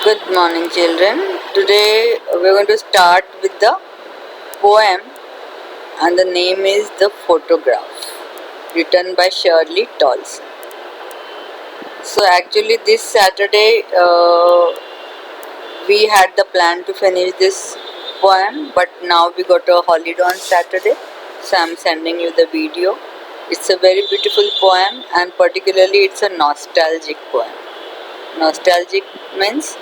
Good morning, children. Today we're going to start with the poem, and the name is The Photograph, written by Shirley Tolson. So, actually, this Saturday we had the plan to finish this poem, but now we got a holiday on Saturday, so I'm sending you the video. It's a very beautiful poem, and particularly, it's a nostalgic poem. Nostalgic means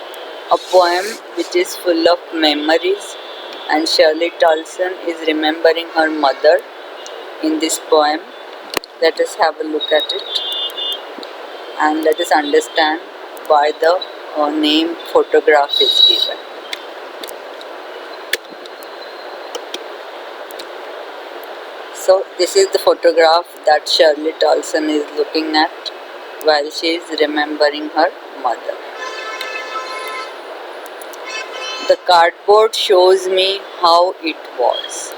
a poem which is full of memories, and Shirley Tolson is remembering her mother in this poem. Let us have a look at it and let us understand why the name photograph is given. So, this is the photograph that Shirley Tolson is looking at while she is remembering her mother. The cardboard shows me how it was.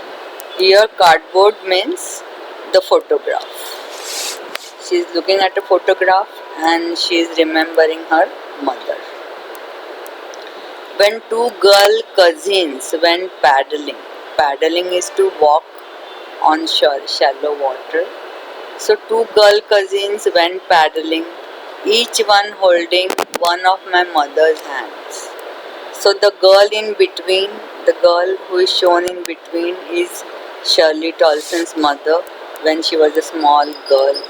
Here, cardboard means the photograph. She is looking at a photograph and she is remembering her mother. When two girl cousins went paddling. Paddling is to walk on shallow water. So, two girl cousins went paddling, each one holding one of my mother's hands. So the girl in between, the girl who is shown in between is Shirley Tolson's mother when she was a small girl,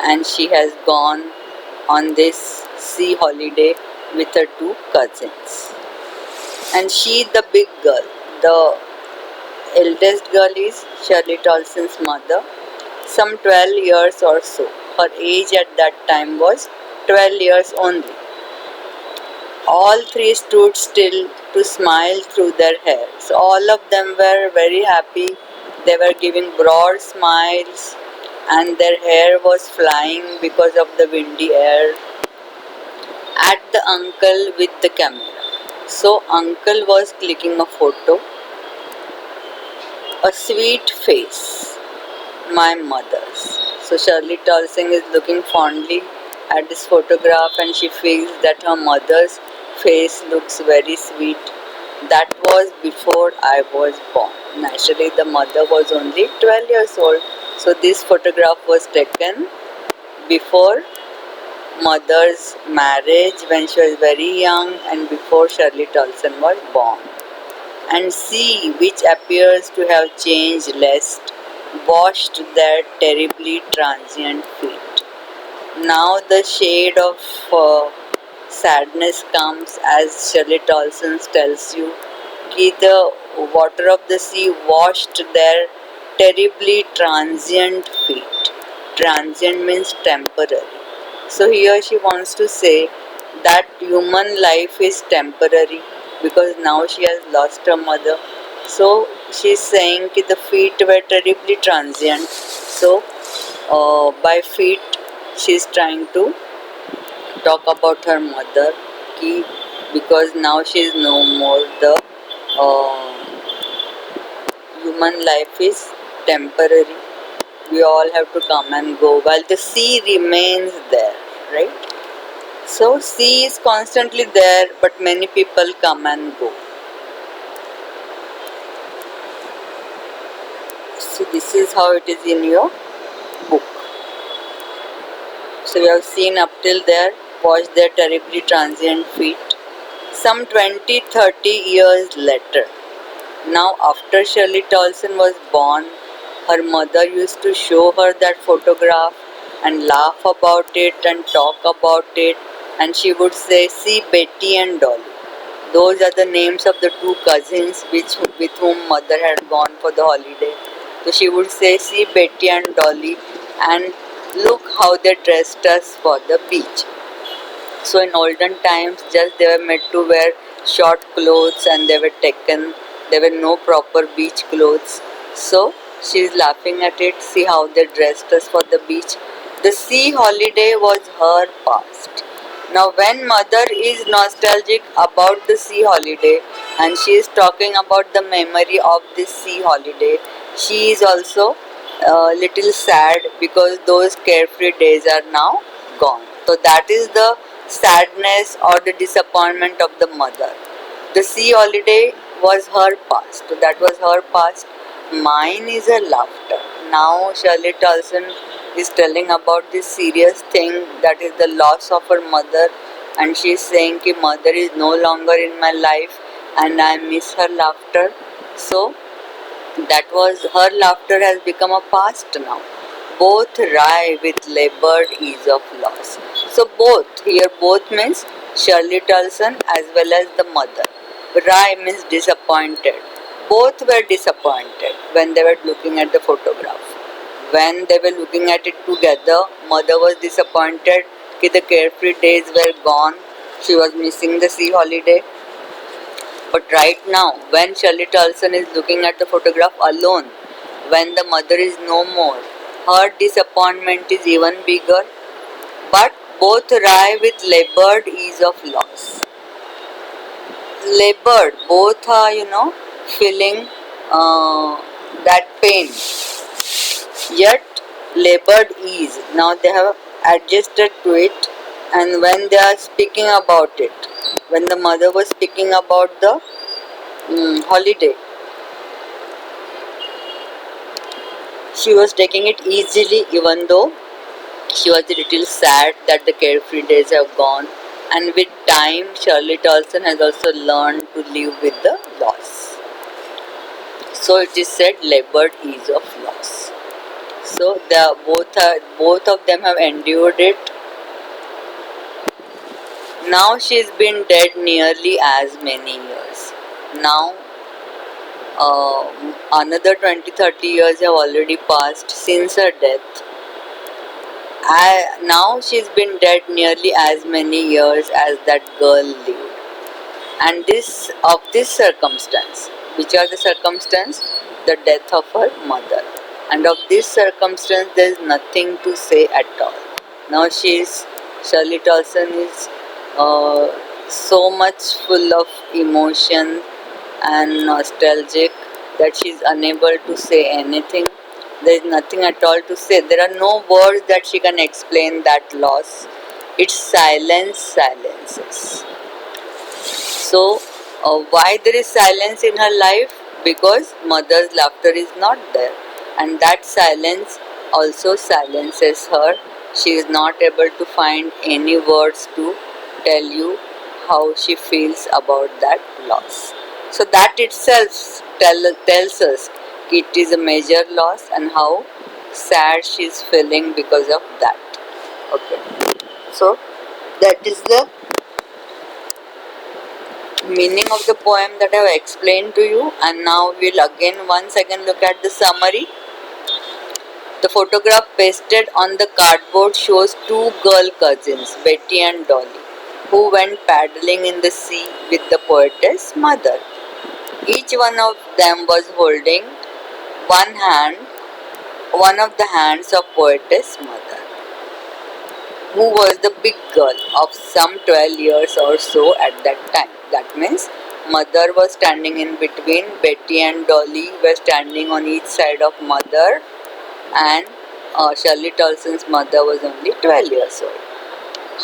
and she has gone on this sea holiday with her two cousins. And she, the big girl, the eldest girl is Shirley Tolson's mother, some 12 years or so. Her age at that time was 12 years only. All three stood still to smile through their hair. So all of them were very happy. They were giving broad smiles and their hair was flying because of the windy air at the uncle with the camera. So uncle was clicking a photo. A sweet face, my mother's. So Shirley Tolson is looking fondly at this photograph and she feels that her mother's face looks very sweet. That was before I was born. Naturally, the mother was only 12 years old. So this photograph was taken before mother's marriage when she was very young and before Shirley Tolson was born. And sea, which appears to have changed lest, washed their terribly transient feet. Now the shade of sadness comes as Shirley Tolson tells you that the water of the sea washed their terribly transient feet. Transient means temporary. So here she wants to say that human life is temporary because now she has lost her mother. So she is saying that the feet were terribly transient. So by feet she is trying to talk about her mother because now she is no more. The human life is temporary. We all have to come and go while the sea remains there, right? So sea is constantly there, but many people come and go. So this is how it is in your book. So we have seen up till there, watch their terribly transient feet. Some 20-30 years later, now after Shirley Tolson was born, her mother used to show her that photograph and laugh about it and talk about it, and she would say, see Betty and Dolly. Those are the names of the two cousins with whom mother had gone for the holiday. So she would say, see Betty and Dolly, and look how they dressed us for the beach. So in olden times, just they were made to wear short clothes and they were taken. There were no proper beach clothes. So she is laughing at it. See how they dressed us for the beach. The sea holiday was her past. Now when mother is nostalgic about the sea holiday and she is talking about the memory of this sea holiday, she is also a little sad because those carefree days are now gone. So that is the sadness, or the disappointment of the mother. The sea holiday was her past. So that was her past. Mine is her laughter. Now Shirley Tolson is telling about this serious thing, that is the loss of her mother, and she is saying that mother is no longer in my life and I miss her laughter. So that was her laughter has become a past now. Both rye with labored ease of loss. So both means Shirley Tolson as well as the mother. Rye means disappointed. Both were disappointed when they were looking at the photograph. When they were looking at it together, mother was disappointed that the carefree days were gone. She was missing the sea holiday. But right now, when Shirley Tolson is looking at the photograph alone, when the mother is no more, her disappointment is even bigger. But both rye with labored ease of loss. Labored, both are, feeling that pain. Yet, labored ease. Now they have adjusted to it, and when they are speaking about it, when the mother was speaking about the holiday, she was taking it easily, even though she was a little sad that the carefree days have gone. And with time, Shirley Tolson has also learned to live with the loss. So it is said, labored ease of loss. So both of them have endured it. Now she's been dead nearly as many years. Now another 20-30 years have already passed since her death. Now she's been dead nearly as many years as that girl lived. And this circumstance, which are the circumstance? The death of her mother. And of this circumstance, there is nothing to say at all. Now Shirley Tolson is so much full of emotion and nostalgic that she is unable to say anything. There is nothing at all to say. There are no words that she can explain that loss. It's silences. So, why there is silence in her life? Because mother's laughter is not there, and that silence also silences her. She is not able to find any words to tell you how she feels about that loss. So that itself tells us it is a major loss and how sad she is feeling because of that. Okay, so that is the meaning of the poem that I have explained to you, and now we'll once again look at the summary. The photograph pasted on the cardboard shows two girl cousins, Betty and Dolly, who went paddling in the sea with the poetess' mother. Each one of them was holding one of the hands of poetess' mother, who was the big girl of some 12 years or so at that time. That means mother was standing in between, Betty and Dolly were standing on each side of mother, and Shirley Tolson's mother was only 12 years old.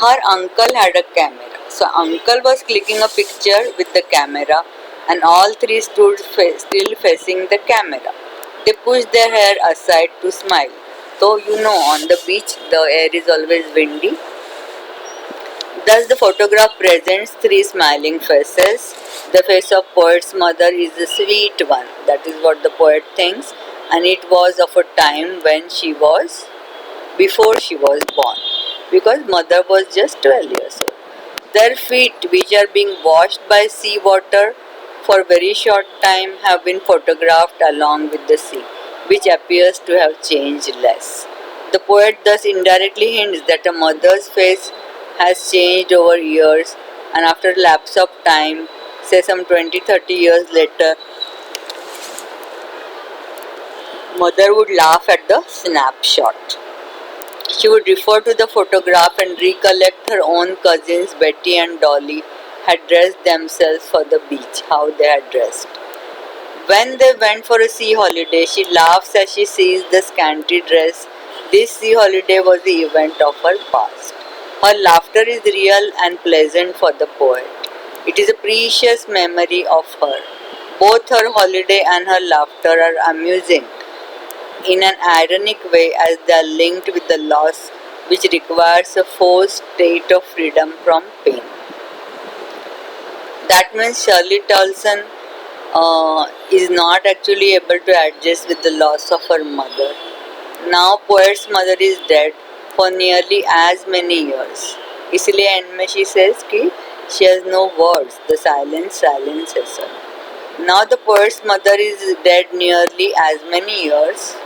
Her uncle had a camera. So uncle was clicking a picture with the camera, and all three stood still facing the camera. They pushed their hair aside to smile. So on the beach the air is always windy. Thus the photograph presents three smiling faces. The face of poet's mother is the sweet one. That is what the poet thinks, and it was of a time when before she was born, because mother was just 12 years old. Their feet, which are being washed by sea water for very short time, have been photographed along with the sea, which appears to have changed less. The poet thus indirectly hints that a mother's face has changed over years, and after a lapse of time, say some 20-30 years later, mother would laugh at the snapshot. She would refer to the photograph and recollect her own cousins Betty and Dolly had dressed themselves for the beach, how they had dressed. When they went for a sea holiday, she laughs as she sees the scanty dress. This sea holiday was the event of her past. Her laughter is real and pleasant for the poet. It is a precious memory of her. Both her holiday and her laughter are amusing in an ironic way as they are linked with the loss which requires a forced state of freedom from pain. That means Shirley Tolson is not actually able to adjust with the loss of her mother. Now poet's mother is dead for nearly as many years. इसलिए and में she says कि she has no words, the silence silences her. Now the poet's mother is dead nearly as many years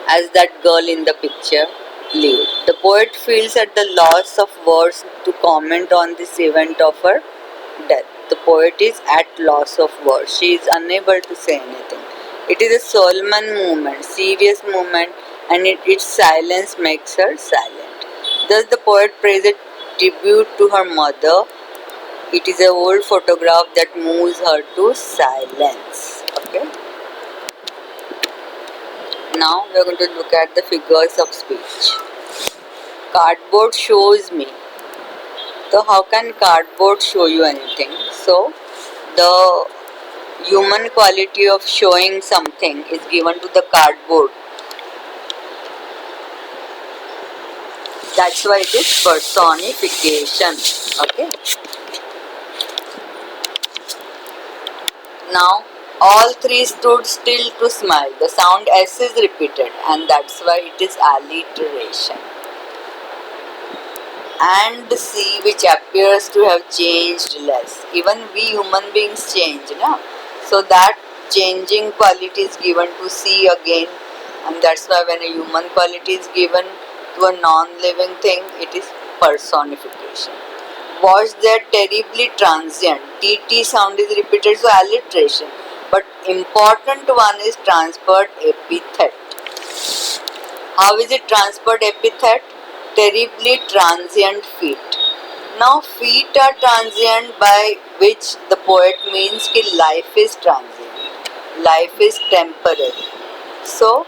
as that girl in the picture lived. The poet feels at the loss of words to comment on this event of her death. The poet is at loss of words. She is unable to say anything. It is a solemn movement, serious movement, and its silence makes her silent. Thus the poet pays a tribute to her mother. It is an old photograph that moves her to silence. Okay. Now we are going to look at the figures of speech. Cardboard shows me. So how can cardboard show you anything? So the human quality of showing something is given to the cardboard. That's why it is personification. Okay. Now all three stood still to smile. The sound S is repeated and that's why it is alliteration. And the sea which appears to have changed less. Even we human beings change, no? So that changing quality is given to sea again, and that's why when a human quality is given to a non-living thing, it is personification. Was there terribly transient? TT sound is repeated, so alliteration. But important one is transferred epithet. How is it transferred epithet? Terribly transient feet. Now feet are transient, by which the poet means that life is transient, life is temporary. So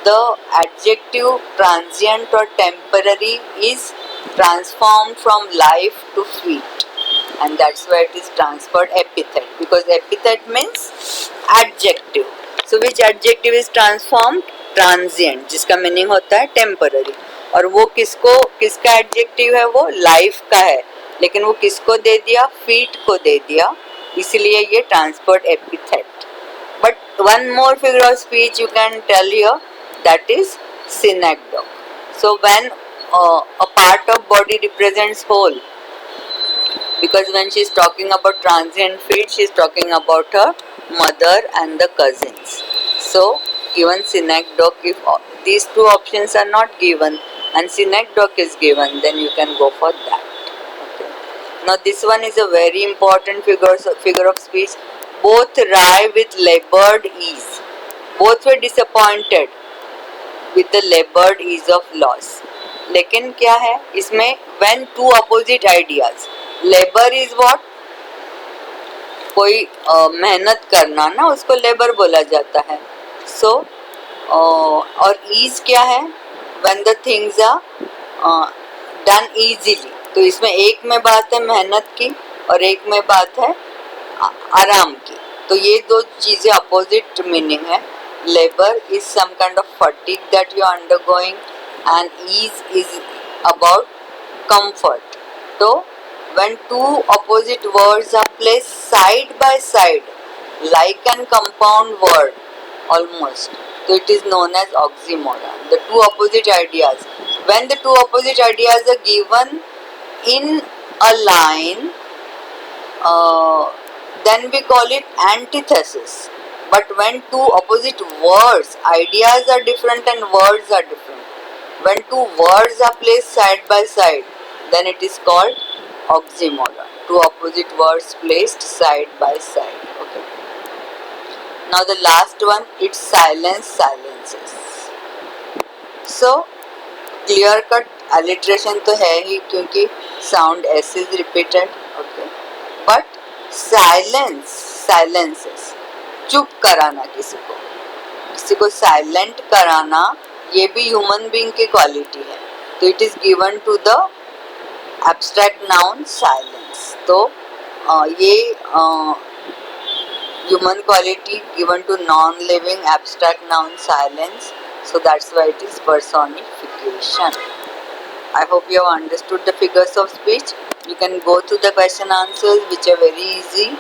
the adjective transient or temporary is transformed from life to feet, and that's why it is transferred epithet, because epithet means adjective. So which adjective is transformed? Transient, जिसका meaning होता है temporary. और वो किसका adjective है? वो life का है, लेकिन वो किसको दे दिया? फीट को दे दिया, इसलिए ये transferred epithet. But one more figure of speech you can tell here, that is synecdoche. So when a part of body represents whole, because when she is talking about transient feet, she is talking about her mother and the cousins. So given synecdoche, if these two options are not given and synecdoche is given, then you can go for that. Okay. Now this one is a very important figure of speech. Both rye with labored ease. Both were disappointed with the labored ease of loss. लेकिन क्या है इसमें? when two opposite ideas. Labour is what? कोई मेहनत करना ना, उसको labour बोला जाता है. सो और ईज क्या है? when the things are done easily. तो इसमें एक में बात है मेहनत की और एक में बात है आराम की. तो ये दो चीजें अपोजिट मीनिंग है. labor is some kind of fatigue that you are undergoing and ease is about comfort. So when two opposite words are placed side by side like an compound word almost, so it is known as oxymoron. The two opposite ideas, when the two opposite ideas are given in a line, then we call it antithesis. But when two opposite words, ideas are different and words are different. When two words are placed side by side, then it is called oxymoron. Two opposite words placed side by side. Okay. Now the last one, it's silence silences. So clear cut alliteration तो है ही, क्योंकि sound S is repeated. Okay. But silences, चुप कराना किसी को silent कराना, ये भी ह्यूमन बीइंग की क्वालिटी है. तो it is given to the abstract noun silence. तो ये human quality given to non-living abstract noun silence, so that's why it is personification. I hope you have understood the figures of speech. You can go through the question answers, which are very easy.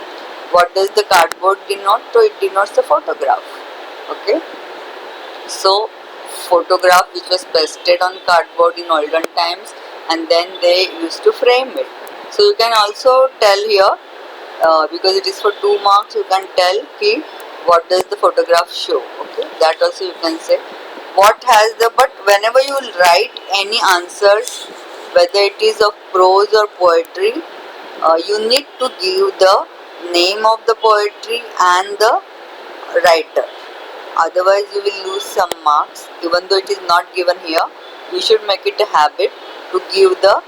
What does the cardboard denote? So it denotes the photograph. Okay, so photograph which was pasted on cardboard in olden times, and then they used to frame it. So you can also tell here, because it is for 2 marks, you can tell ki what does the photograph show. Okay, that also you can say. What has the, but whenever you will write any answers, whether it is of prose or poetry, you need to give the name of the poetry and the writer. Otherwise you will lose some marks. Even though it is not given here, you should make it a habit to give the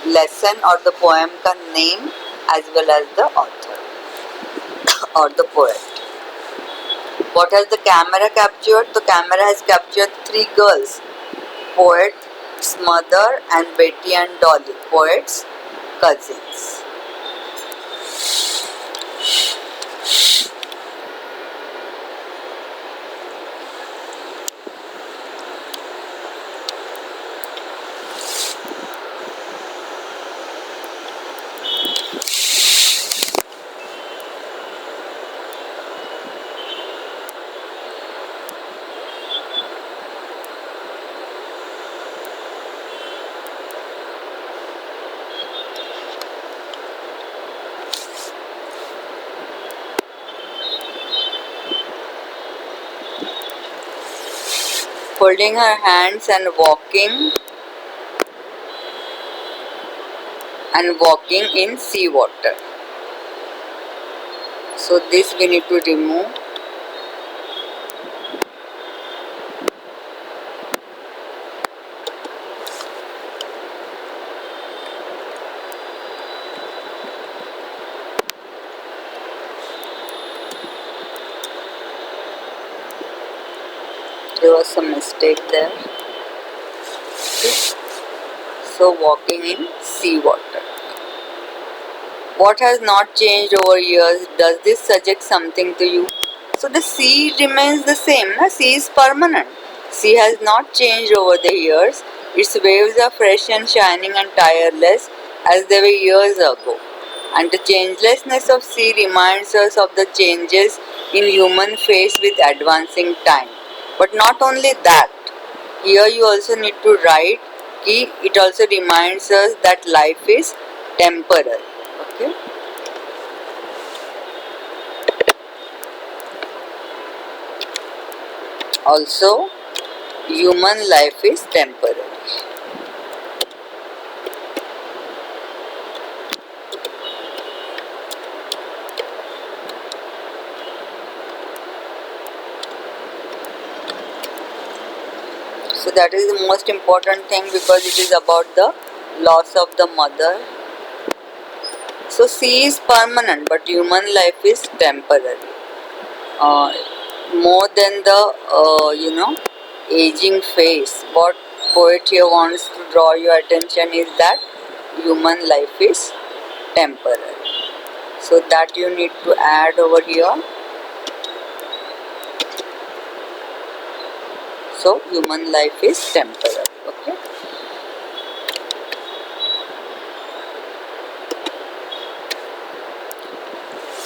lesson or the poem ka name as well as the author or the poet. What has the camera captured? The camera has captured 3 girls: poet's mother and Betty and Dolly, poet's cousins. Holding her hands and walking in seawater. So this we need to remove. There was some mistake there. So walking in seawater. What has not changed over years? Does this suggest something to you? So the sea remains the same. Na? Sea is permanent. Sea has not changed over the years. Its waves are fresh and shining and tireless as they were years ago. And the changelessness of sea reminds us of the changes in human face with advancing time. But not only that, here you also need to write ki it also reminds us that life is temporal. Okay. Also, human life is temporary. So that is the most important thing, because it is about the loss of the mother. So sea is permanent, but human life is temporary. More than the aging face, what poet here wants to draw your attention is that human life is temporary. So that you need to add over here. So human life is temporary. Okay.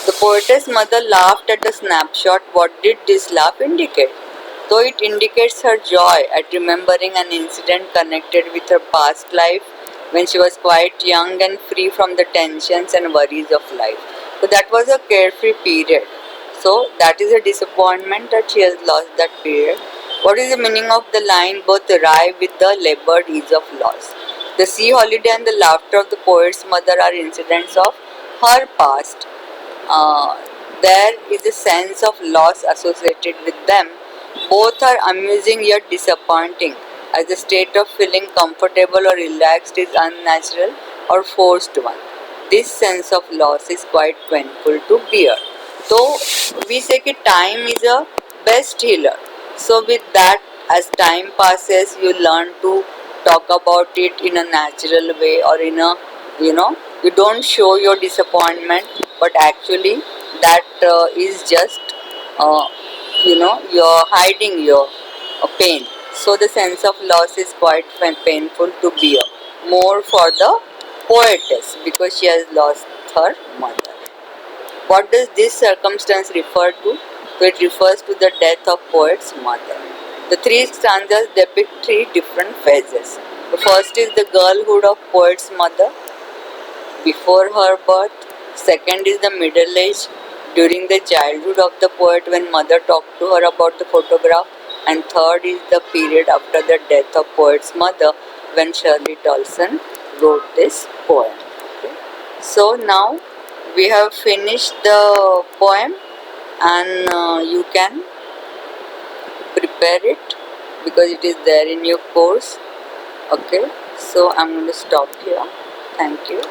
The poetess mother laughed at the snapshot. What did this laugh indicate? Though it indicates her joy at remembering an incident connected with her past life when she was quite young and free from the tensions and worries of life. So that was a carefree period. So that is a disappointment that she has lost that period. What is the meaning of the line, both arrive with the labored ease of loss? The sea holiday and the laughter of the poet's mother are incidents of her past. There is a sense of loss associated with them. Both are amusing yet disappointing, as the state of feeling comfortable or relaxed is unnatural or forced one. This sense of loss is quite painful to bear. So we say that time is a best healer. So with that, as time passes, you learn to talk about it in a natural way, or in a, you don't show your disappointment, but actually that is just uh, you're hiding your pain. So the sense of loss is quite painful to bear, more for the poetess, because she has lost her mother. What does this circumstance refer to? So it refers to the death of poet's mother. The three stanzas depict three different phases. The first is the girlhood of poet's mother before her birth. Second is the middle age during the childhood of the poet, when mother talked to her about the photograph. And third is the period after the death of poet's mother, when Shirley Dawson wrote this poem. Okay. So now we have finished the poem, and you can prepare it because it is there in your course. Okay, so I'm going to stop here. Thank you.